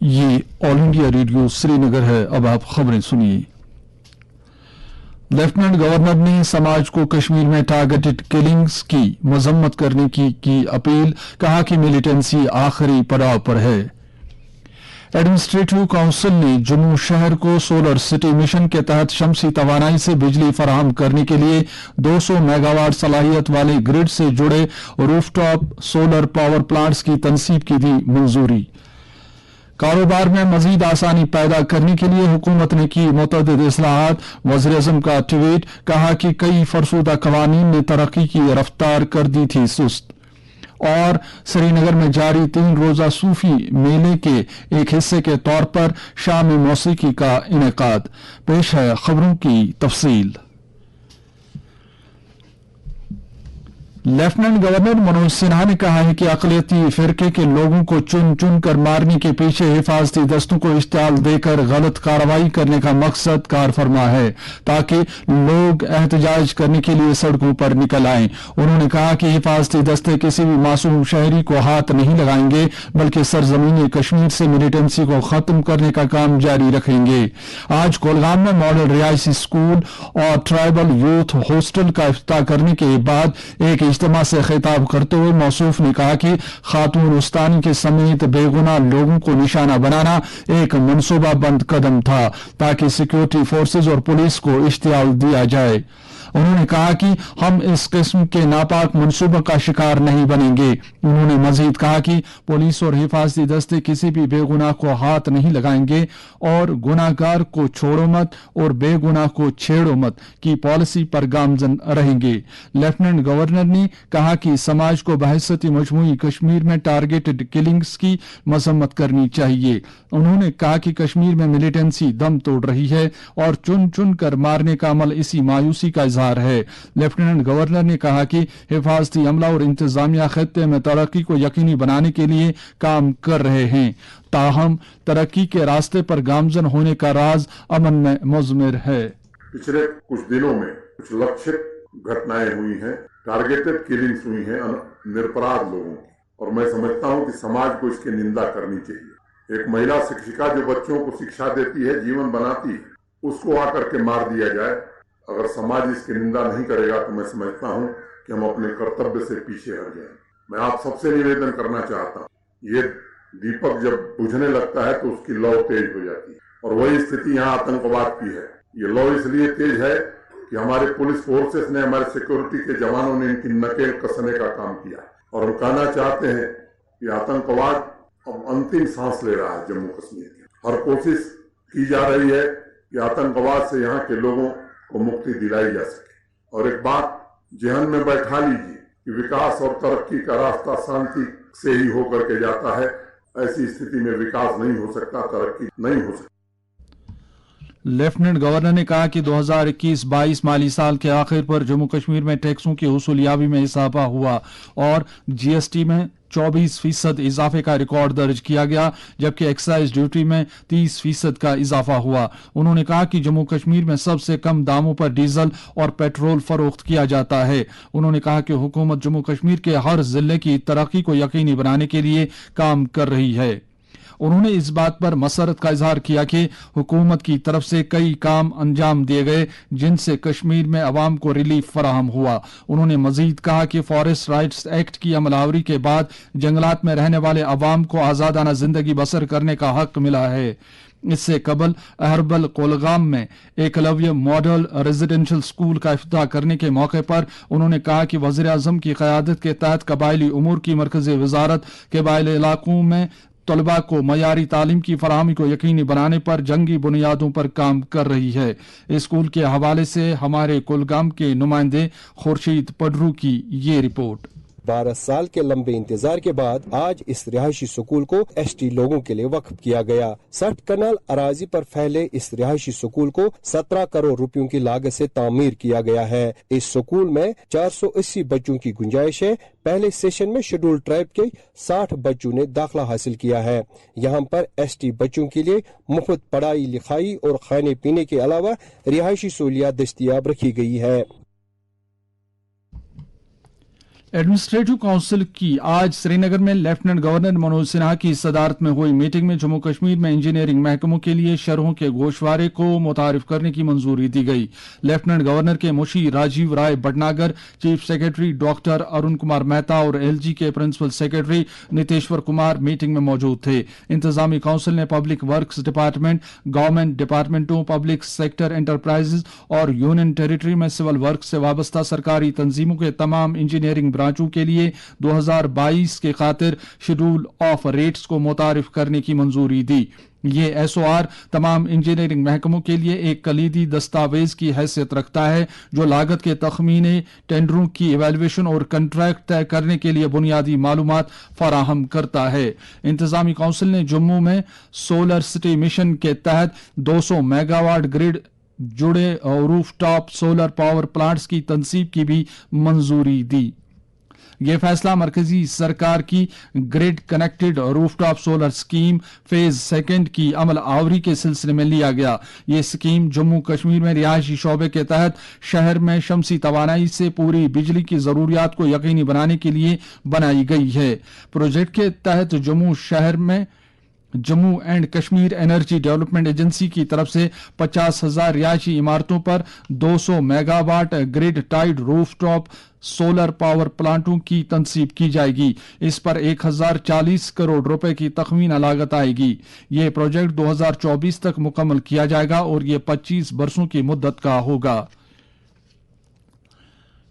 یہ آل India radio سری نگر ہے۔ اب آپ خبریں سنیے۔ لیفٹیننٹ گورنر نے سماج کو کشمیر میں ٹارگیٹڈ کلنگز کی مذمت کرنے کی اپیل، کہا کہ ملیٹنسی آخری پڑاؤ پر ہے۔ ایڈمنسٹریٹو کونسل نے جموں شہر کو سولر سٹی مشن کے تحت شمسی توانائی سے بجلی فراہم کرنے کے لیے 200 میگا واٹ صلاحیت والے گرڈ سے جڑے روف ٹاپ سولر پاور پلانٹس کی تنصیب کی دی منظوری۔ کاروبار میں مزید آسانی پیدا کرنے کے لیے حکومت نے کی متعدد اصلاحات، وزیراعظم کا ٹویٹ، کہا کہ کئی فرسودہ قوانین نے ترقی کی رفتار کر دی تھی سست۔ اور سری نگر میں جاری 3 روزہ صوفی میلے کے ایک حصے کے طور پر شام موسیقی کا انعقاد۔ پیش ہے خبروں کی تفصیل۔ لیفٹیننٹ گورنر منوج سنہا نے کہا ہے کہ اقلیتی فرقے کے لوگوں کو چن چن کر مارنے کے پیچھے حفاظتی دستوں کو اشتعال دے کر غلط کارروائی کرنے کا مقصد کار فرما ہے تاکہ لوگ احتجاج کرنے کے لیے سڑکوں پر نکل آئیں۔ انہوں نے کہا کہ حفاظتی دستے کسی بھی معصوم شہری کو ہاتھ نہیں لگائیں گے بلکہ سرزمین کشمیر سے ملیٹنسی کو ختم کرنے کا کام جاری رکھیں گے۔ آج کولگام میں ماڈل رہائشی اسکول اور ٹرائبل یوتھ ہاسٹل کا افتتاح کرنے کے بعد ایک اجتماع سے خطاب کرتے ہوئے موصوف نے کہا کہ خاتون استانی کے سمیت بے گناہ لوگوں کو نشانہ بنانا ایک منصوبہ بند قدم تھا تاکہ سیکورٹی فورسز اور پولیس کو اشتعال دیا جائے۔ انہوں نے کہا کہ ہم اس قسم کے ناپاک منصوبہ کا شکار نہیں بنیں گے۔ انہوں نے مزید کہا کہ پولیس اور حفاظتی دستے کسی بھی بے گناہ کو ہاتھ نہیں لگائیں گے اور گناہ گار کو چھوڑو مت اور بے گناہ کو چھیڑو مت کی پالیسی پر گامزن رہیں گے۔ لیفٹیننٹ گورنر نے کہا کہ سماج کو بحیثیت مجموعی کشمیر میں ٹارگیٹڈ کلنگز کی مذمت کرنی چاہیے۔ انہوں نے کہا کہ کشمیر میں ملیٹنسی دم توڑ رہی ہے اور چن چن کر مارنے کا عمل اسی مایوسی کا اظہار ہے۔ لیفٹیننٹ گورنر نے کہا کہ حفاظتی عملہ اور انتظامیہ خطے میں ترقی کو یقینی بنانے کے لیے کام کر رہے ہیں، تاہم ترقی کے راستے پر گامزن ہونے کا راز امن میں مضمر ہے۔ پچھلے کچھ دنوں میں کچھ لکھت گھٹنائیں ہوئی ہیں، ٹارگیٹڈ کلنگز ہوئی ہیں نرپراد لوگوں کی، اور میں سمجھتا ہوں کہ سماج کو اس کی نندا کرنی چاہیے۔ ایک مہیلا شکشکا جو بچوں کو شکشا دیتی ہے، جیون بناتی ہے، اس کو آ کر کے مار دیا جائے، اگر سماج اس کی نندا نہیں کرے گا تو میں سمجھتا ہوں کہ ہم اپنے کرتویہ سے پیچھے ہٹ جائیں۔ میں آپ سب سے نویدن کرنا چاہتا ہوں، یہ دیپک جب بجھنے لگتا ہے تو اس کی لو تیز ہو جاتی ہے، اور وہی استھتی یہاں آتنکواد کی ہے۔ یہ لو اس لیے تیز ہے کہ ہمارے پولیس فورسز نے، ہمارے سیکورٹی کے جوانوں نے ان کی نکیل کسنے کا کام کیا، اور ہم کہنا چاہتے ہیں کہ آتنکواد اب انتم سانس لے رہا ہے جموں کشمیر کے۔ ہر کوشش کی جا رہی ہے کہ آتنکواد سے یہاں کے لوگوں کو مکتی دلائی جا سکے، اور ایک بات ذہن میں بیٹھا لیجیے کہ وکاس اور ترقی کا راستہ شانتی سے ہی ہو کر کے جاتا ہے۔ ایسی استھتی میں وکاس نہیں ہو سکتا، ترقی نہیں ہو سکتی۔ لیفٹیننٹ گورنر نے کہا کہ 2021-22 مالی سال کے آخر پر جموں کشمیر میں ٹیکسوں کی وصولیابی میں اضافہ ہوا اور جی ایس ٹی میں 24% اضافے کا ریکارڈ درج کیا گیا، جبکہ ایکسائز ڈیوٹی میں 30% کا اضافہ ہوا۔ انہوں نے کہا کہ جموں کشمیر میں سب سے کم داموں پر ڈیزل اور پیٹرول فروخت کیا جاتا ہے۔ انہوں نے کہا کہ حکومت جموں کشمیر کے ہر ضلع کی ترقی کو یقینی بنانے کے لیے کام کر رہی ہے۔ انہوں نے اس بات پر مسرت کا اظہار کیا کہ حکومت کی طرف سے کئی کام انجام دیے گئے جن سے کشمیر میں عوام کو ریلیف فراہم ہوا۔ انہوں نے مزید کہا کہ فارسٹ رائٹس ایکٹ کی عمل آوری کے بعد جنگلات میں رہنے والے عوام کو آزادانہ زندگی بسر کرنے کا حق ملا ہے۔ اس سے قبل اہربل کولگام میں ایکلویہ ماڈل ریزیڈینشل اسکول کا افتتاح کرنے کے موقع پر انہوں نے کہا کہ وزیر اعظم کی قیادت کے تحت قبائلی امور کی مرکزی وزارت قبائلی علاقوں میں طلباء کو معیاری تعلیم کی فراہمی کو یقینی بنانے پر جنگی بنیادوں پر کام کر رہی ہے۔ اسکول کے حوالے سے ہمارے کولگام کے نمائندے خورشید پڈرو کی یہ رپورٹ۔ 12 سال کے لمبے انتظار کے بعد آج اس رہائشی سکول کو ایس ٹی لوگوں کے لیے وقف کیا گیا۔ 60 کنال اراضی پر پھیلے اس رہائشی سکول کو 17 کروڑ روپیوں کی لاگت سے تعمیر کیا گیا ہے۔ اس سکول میں 480 بچوں کی گنجائش ہے۔ پہلے سیشن میں شیڈول ٹرائب کے 60 بچوں نے داخلہ حاصل کیا ہے۔ یہاں پر ایس ٹی بچوں کے لیے مفت پڑھائی لکھائی اور کھانے پینے کے علاوہ رہائشی سہولیات دستیاب رکھی گئی ہے۔ एडमिनिस्ट्रेटिव काउंसिल की आज श्रीनगर में लेफ्टिनेंट गवर्नर मनोज सिन्हा की सदारत में हुई मीटिंग में जम्मू कश्मीर में इंजीनियरिंग महकमों के लिए शरहों के गोशवारे को मुतारिफ करने की मंजूरी दी गई। लेफ्टिनेंट गवर्नर के मुशीर Rajiv Rai Bhatnagar, chief secretary doctor Arun Kumar Mehta और एलजी के principal secretary Niteshwar Kumar meeting में मौजूद थे। इंतजामी काउंसिल ने पब्लिक वर्क्स डिपार्टमेंट, गवर्नमेंट डिपार्टमेंटों, पब्लिक सेक्टर एंटरप्राइजेज और यूनियन टेरिटरी में सिविल वर्क से वाबस्ता सरकारी तंजीमों के तमाम इंजीनियरिंग ब्रांचों के लिए 2022 के खातिर शेड्यूल ऑफ रेट्स को मुतारिफ करने की मंजूरी दी। ये एसओआर तमाम इंजीनियरिंग महकमों के लिए एक कलीदी दस्तावेज की हैसियत रखता है जो लागत के तखमीने, टेंडरों की इवैल्यूएशन और कंट्रैक्ट तय करने के लिए बुनियादी मालूमात फराहम करता है। इंतजामी काउंसिल ने जम्मू में सोलर सिटी मिशन के तहत 200 मेगावाट ग्रिड जुड़े रूफटॉप सोलर पावर प्लांट्स की तनसीब की भी मंजूरी दी। यह फैसला मरकजी सरकार की grid connected rooftop solar scheme phase second की अमल आवरी के सिलसिले में लिया गया। यह स्कीम जम्मू कश्मीर में रिहायशी शोबे के तहत शहर में शमसी तवानाई से पूरी बिजली की जरूरियात को यकीनी बनाने के लिए बनाई गई है। प्रोजेक्ट के तहत जम्मू शहर में Jammu and Kashmir energy development agency की तरफ से 50,000 रिहायशी इमारतों पर 200 megawatt grid tied rooftop solar power प्लांटों की तनसीब की जाएगी। इस पर 1040 करोड़ रुपए की तखमीना लागत आएगी। यह प्रोजेक्ट 2024 तक मुकम्मल किया जाएगा और यह 25 बरसों की मुद्दत का होगा।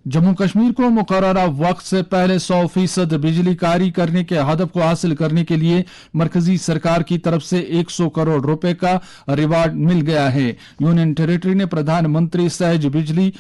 जम्मू कश्मीर को मुकर्ररा वक्त से पहले 100% बिजली कारी करने के हदफ को हासिल करने के लिए मरकजी सरकार की तरफ से 100 करोड़ रुपए का रिवार्ड मिल गया है। यूनियन टेरिटरी ने प्रधानमंत्री सहज बिजली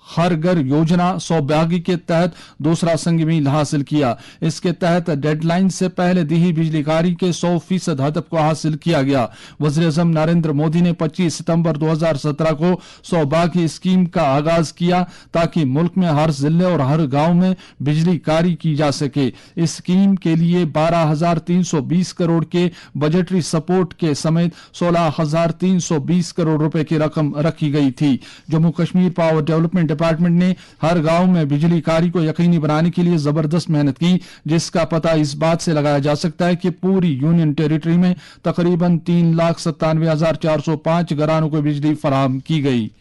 हर घर योजना सौभाग्य के तहत दूसरा संग मील हासिल किया। इसके तहत डेडलाइन से पहले दी बिजली कारी के 100% हदफ को हासिल किया गया। वज़ीर-ए-आज़म नरेंद्र मोदी ने 25 सितंबर 2017 को सौभाग्य स्कीम का आगाज किया ताकि मुल्क में हर जिले और हर गांव में बिजली कारी की जा सके। इस स्कीम के लिए 12,320 करोड़ के बजटरी सपोर्ट के समेत 16,320 करोड़ रुपए की रकम रखी गई थी। Jammu Kashmir power development department ने हर गांव में बिजली कारी को यकीनी बनाने के लिए जबरदस्त मेहनत की, जिसका पता इस बात से लगाया जा सकता है कि पूरी यूनियन टेरिटरी में तकरीबन 3,97,405 घरानों को बिजली फराहम की गई।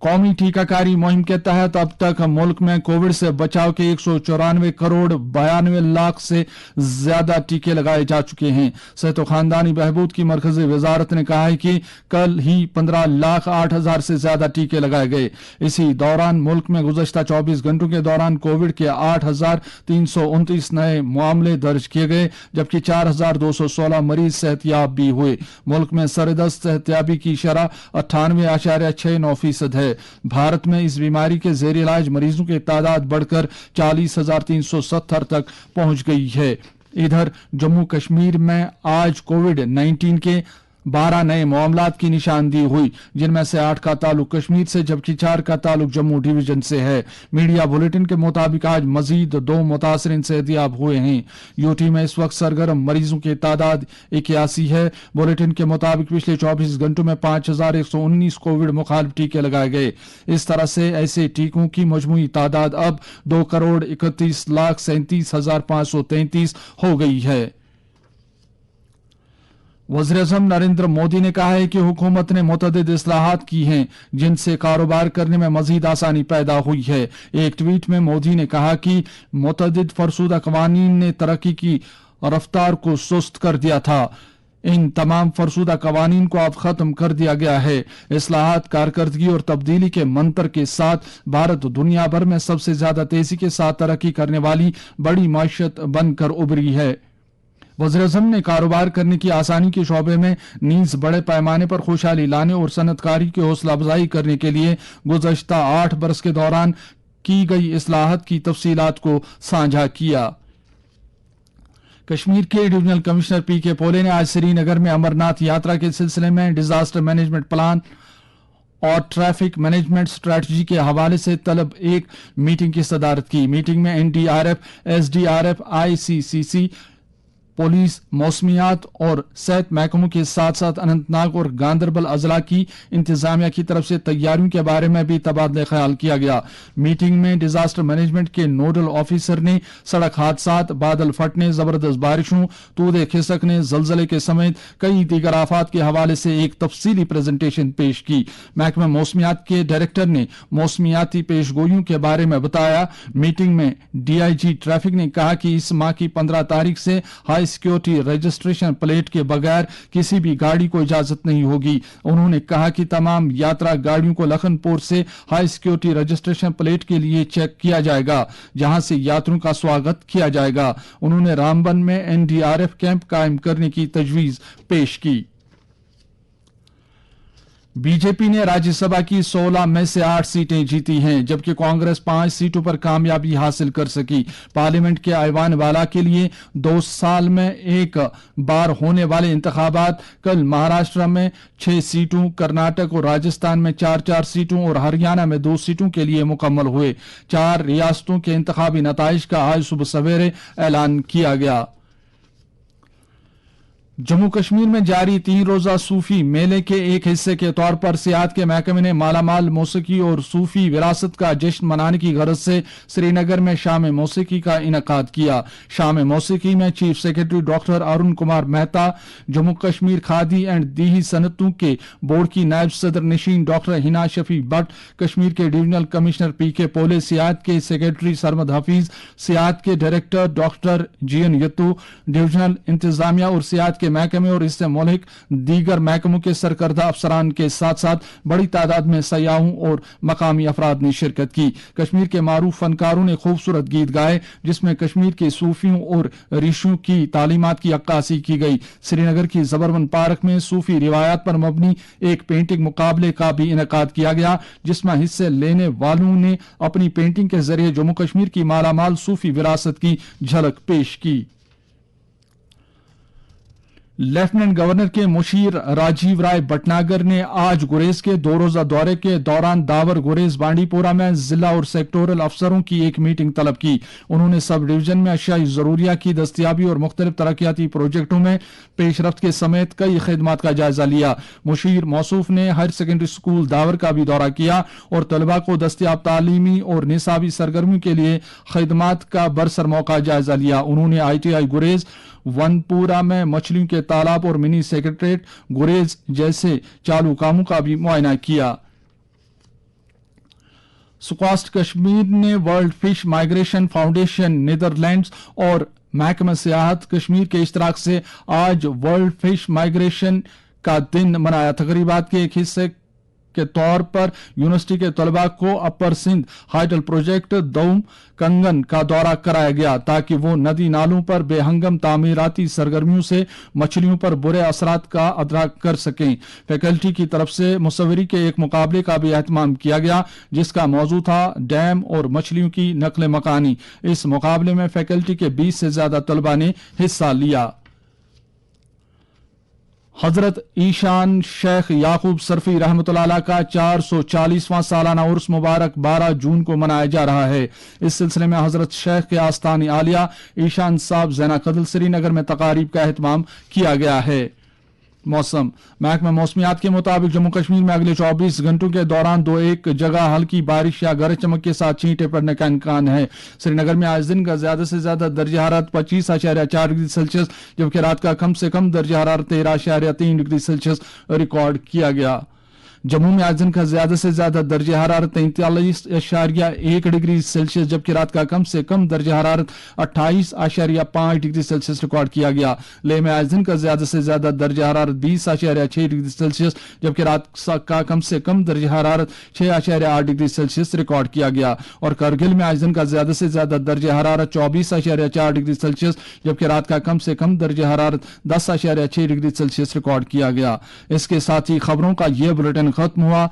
कौमी टीकाकारी मुहिम के तहत अब तक मुल्क में कोविड से बचाव के 194 करोड़ 92 लाख से ज्यादा टीके लगाए जा चुके हैं। सेहत और खानदानी बहबूद की मरकजी वजारत ने कहा है कि कल ही 15,08,000 से ज्यादा टीके लगाए गए। इसी दौरान मुल्क में गुज़श्ता 24 घंटों के दौरान कोविड के 8,329 नए मामले दर्ज किए गए, जबकि 4,216 मरीज सेहतयाब भी हुए। मुल्क में सरदस्त सेहतयाबी की शरह 98.69% है। भारत में इस बीमारी के जेर इलाज मरीजों की तादाद बढ़कर 40,370 तक पहुंच गई है। इधर जम्मू कश्मीर में आज कोविड-19 के 12 नए मामलात की निशानदेही हुई, जिनमें से 8 का ताल्लुक कश्मीर से जबकि 4 का ताल्लुक जम्मू डिवीजन से है। मीडिया बुलेटिन के मुताबिक आज मजीद 2 मुतासरीन सेहतयाब हुए हैं। यूटी में इस वक्त सरगर्म मरीजों की तादाद 81 है। बुलेटिन के मुताबिक पिछले 24 घंटों में 5,119 कोविड मुखालिफ टीके लगाए गए। इस तरह से ऐसे टीकों की मजमूई तादाद अब 2,31,37,533 हो गई है। वज़ीर-ए-आज़म नरेंद्र मोदी ने कहा है कि हुकूमत ने मुतअद्दिद इस्लाहात की हैं, जिनसे कारोबार करने में मजीद आसानी पैदा हुई है। एक ट्वीट में मोदी ने कहा कि मुतअद्दिद फरसूदा कवानीन ने तरक्की की रफ्तार को सुस्त कर दिया था। इन तमाम फरसूदा कवानीन को अब खत्म कर दिया गया है। इस्लाहात, कारकर्दगी और तब्दीली के मंत्र के साथ भारत दुनिया भर में सबसे ज्यादा तेजी के साथ तरक्की करने वाली बड़ी माशियत बनकर उभरी है। वज़ीर-ए-आज़म ने कारोबार करने की आसानी के शोबे में नीज बड़े पैमाने पर खुशहाली लाने और सनतकारी की हौसला अफजाई करने के लिए गुज़श्ता 8 बरस के दौरान की गई इस्लाहात की तफसीलात को साझा किया। कश्मीर के डिविजनल कमिश्नर पीके पोले ने आज श्रीनगर में अमरनाथ यात्रा के सिलसिले में डिजास्टर मैनेजमेंट प्लान और ट्रैफिक मैनेजमेंट स्ट्रेटजी के हवाले से तलब एक मीटिंग की सदारत की। मीटिंग में एनडीआरएफ, एसडीआरएफ, आईसीसीसी, पुलिस, मौसमियात और सेहत महकमों के साथ साथ अनंतनाग और गांदरबल अजला की इंतजामिया की तरफ से तैयारियों के बारे में भी तबादला ख्याल किया गया। मीटिंग में डिजास्टर मैनेजमेंट के नोडल ऑफिसर ने सड़क हादसात, बादल फटने, जबरदस्त बारिशों, तूदे खिसकने, जलजले के समेत कई दीगर आफात के हवाले से एक तफसीली प्रेजेंटेशन पेश की। महकमा मौसमियात के डायरेक्टर ने मौसमियाती पेशगोइयों के बारे में बताया। मीटिंग में डीआईजी ट्रैफिक ने कहा कि इस माह की 15 तारीख से हाई सिक्योरिटी रजिस्ट्रेशन प्लेट के बगैर किसी भी गाड़ी को इजाजत नहीं होगी। उन्होंने कहा कि तमाम यात्रा गाड़ियों को लखनपुर से हाई सिक्योरिटी रजिस्ट्रेशन प्लेट के लिए चेक किया जाएगा, जहां से यात्रियों का स्वागत किया जाएगा। उन्होंने रामबन में एनडीआरएफ कैंप कायम करने की तजवीज पेश की। बीजेपी ने राज्यसभा की 16 में से 8 सीटें जीती हैं, जबकि कांग्रेस 5 सीटों पर कामयाबी हासिल कर सकी। पार्लियामेंट के ऐवान वाला के लिए 2 साल में एक बार होने वाले इंतखाबात कल महाराष्ट्र में 6 सीटों, कर्नाटक और राजस्थान में 4-4 सीटों और हरियाणा में 2 सीटों के लिए मुकम्मल हुए। 4 रियासतों के इंतखाबी नताइज का आज सुबह सवेरे ऐलान किया गया। जम्मू कश्मीर में जारी 3 रोजा सूफी मेले के एक हिस्से के तौर पर सियाहत के महकमे ने मालामाल मौसीकी और सूफी विरासत का जश्न मनाने की गरज से श्रीनगर में शाम मौसीकी का इनकाद किया। शाम मौसीकी में chief secretary doctor Arun Kumar Mehta, Jammu Kashmir khadi and दीही सनतों के बोर्ड की नायब सदर नशीन डॉक्टर हिना शफी भट्ट, कश्मीर के डिविजनल कमिश्नर पीके पोले, सियाहत के सेक्रेटरी सरमद हफीज, सियाहत के डायरेक्टर डॉक्टर जीएन यत्तू, डिविजनल इंतजामिया और सियाहत के महकमे और इससे मुल्क दीगर महकमों के सरकर्दा अफसरान के साथ साथ बड़ी तादाद में सयाहों और मकामी अफराद ने शिरकत की। कश्मीर के मारूफ फनकारों ने खूबसूरत गीत गाए, जिसमें कश्मीर के सूफियों और ऋषियों की तालीमात की अक्कासी की गई। श्रीनगर की जबरवन पार्क में सूफी रिवायात पर मबनी एक पेंटिंग मुकाबले का भी इनेकाद किया गया, जिसमें हिस्से लेने वालों ने अपनी पेंटिंग के जरिए जम्मू कश्मीर की मालामाल सूफी विरासत की झलक पेश की। लेफ्टिनेंट गवर्नर के मुशीर राजीव राय भटनागर ने आज गुरेज के 2 रोजा दौरे के दौरान दावर, गुरेज, बांडीपोरा में जिला और सेक्टोरल अफसरों की एक मीटिंग तलब की। उन्होंने सब डिवीजन में अशियाई जरूरिया की दस्तियाबी और मुख्तलिफ तरक्याती प्रोजेक्टों में पेशरफ्त के समेत कई खिदमात का जायजा लिया। मुशीर मौसूफ ने हायर सेकेंडरी स्कूल दावर का भी दौरा किया और तलबा को दस्तियाब तालीमी और निसाबी सरगर्मियों के लिए खिदमात का बरसर मौका जायजा लिया। उन्होंने ITI गुरेज, वनपुरा में मछलियों के तालाब और मिनी सेक्रेटरीट गुरेज जैसे चालू कामों का भी मुआयना किया। स्क्वास्ट कश्मीर ने world fish migration foundation Netherlands और महकमा सियाहत कश्मीर के इश्तराक से आज वर्ल्ड फिश माइग्रेशन का दिन मनाया। तकरीबात के एक हिस्से के तौर पर यूनिवर्सिटी के तलबा को अपर सिंध हाइडल प्रोजेक्ट दौम कंगन का दौरा कराया गया, ताकि वो नदी नालों पर बेहंगम तामीराती सरगर्मियों से मछलियों पर बुरे असरात का अदराक कर सकें। फैकल्टी की तरफ से मुसव्वरी के एक मुकाबले का भी एहतमाम किया गया, जिसका मौजू था डैम और मछलियों की नकल मकानी। इस मुकाबले में फैकल्टी के 20 से ज्यादा तलबा ने हिस्सा लिया। हजरत ईशान शेख याकूब सरफी रहमतुल्लाह अलैह का 440वां सालाना उर्स मुबारक 12 जून को मनाया जा रहा है। इस सिलसिले में हजरत शेख के आस्थानी आलिया ईशान साहब ज़ैना कदल श्रीनगर में तकारीब का एहतमाम किया गया है। मौसम महकमा मौसमियात के मुताबिक जम्मू कश्मीर में अगले 24 घंटों के दौरान 2-1 जगह हल्की बारिश या गरज चमक के साथ छींटे पड़ने का इम्कान है। श्रीनगर में आज दिन का ज्यादा से ज्यादा दर्जा हरारत 25.4 डिग्री सेल्सियस, जबकि रात का कम से कम दर्जा हरारत 13.3 डिग्री सेल्सियस रिकॉर्ड किया गया। जम्मू में आज दिन का ज्यादा से ज्यादा दर्जा हरारत 43.1 डिग्री सेल्सियस, जबकि रात का कम से कम दर्जा हरारत 28.5 डिग्री सेल्सियस रिकॉर्ड किया गया। लेह में आज दिन का ज्यादा से ज्यादा दर्जा हरारत 20.6 डिग्री सेल्सियस, जबकि रात का कम से कम दर्जा हरारत 6.8 डिग्री सेल्सियस रिकॉर्ड किया गया। और करगिल में आज दिन का ज्यादा से ज्यादा दर्जा हरारत 24.4 डिग्री सेल्सियस, जबकि रात का कम से कम दर्जा हरारत 10.6 डिग्री सेल्सियस रिकॉर्ड किया गया। इसके साथ ही खबरों का यह बुलेटिन खत्म हुआ।